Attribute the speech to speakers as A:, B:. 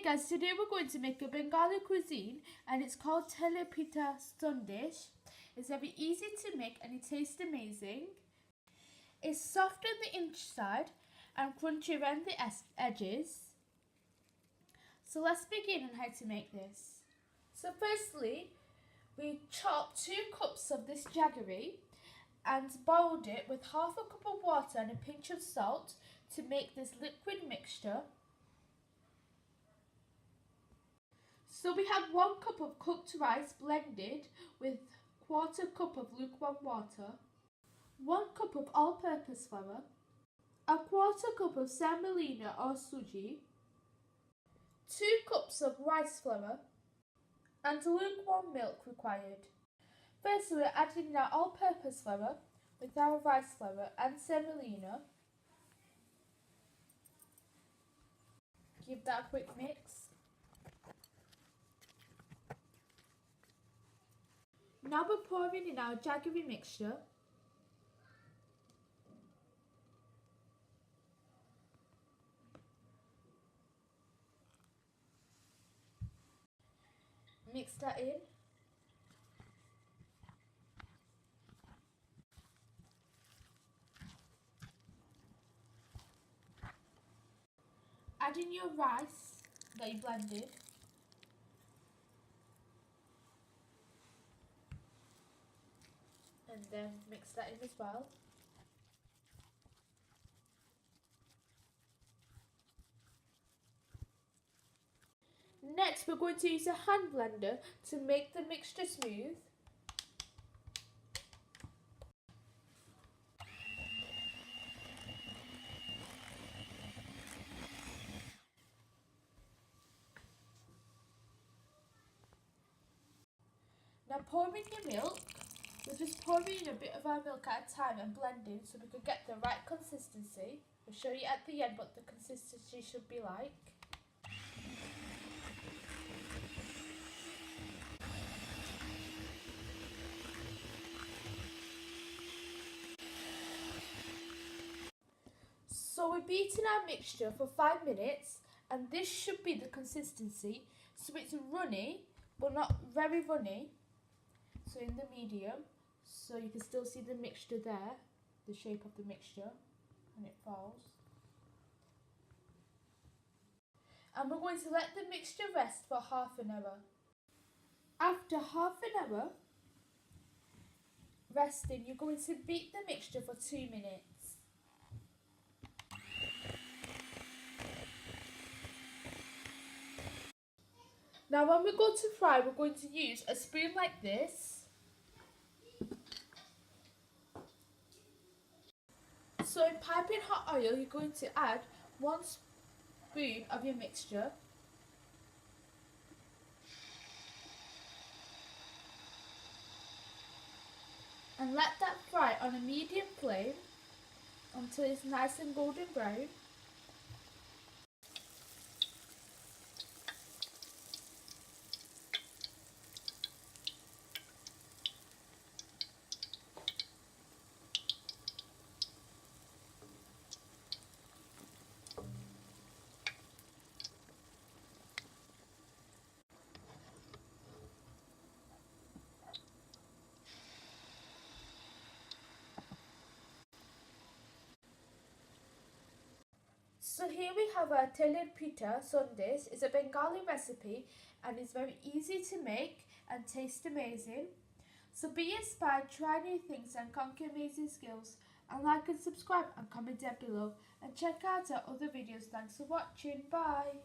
A: Hey guys, today we're going to make a Bengali cuisine and it's called Teler Pitha Sondesh. It's very easy to make and it tastes amazing. It's soft on the inside and crunchy around the edges. So let's begin on how to make this. So firstly, we chopped 2 cups of this jaggery and boiled it with half a cup of water and a pinch of salt to make this liquid mixture. So we have 1 cup of cooked rice blended with 1/4 cup of lukewarm water, 1 cup of all-purpose flour, 1/4 cup of semolina or suji, 2 cups of rice flour, and lukewarm milk required. First we're adding our all-purpose flour with our rice flour and semolina. Give that a quick mix. Now we're pouring in our jaggery mixture. Mix that in. Add in your rice that you blended. And then mix that in as well. Next we're going to use a hand blender to make the mixture smooth. Now pour in your milk. We're just pouring in a bit of our milk at a time and blending so we can get the right consistency. We'll show you at the end what the consistency should be like. So we're beating our mixture for 5 minutes and this should be the consistency. So it's runny but not very runny. So in the medium, so you can still see the mixture there, the shape of the mixture, and it falls. And we're going to let the mixture rest for half an hour. After half an hour resting, you're going to beat the mixture for 2 minutes. Now when we go to fry, we're going to use a spoon like this. So in piping hot oil, you're going to add 1 spoon of your mixture. And let that fry on a medium flame until it's nice and golden brown. So here we have our Teler Pitha Sondesh. It's a Bengali recipe and it's very easy to make and taste amazing. So be inspired, try new things and conquer amazing skills. And like and subscribe and comment down below. And check out our other videos. Thanks for watching. Bye.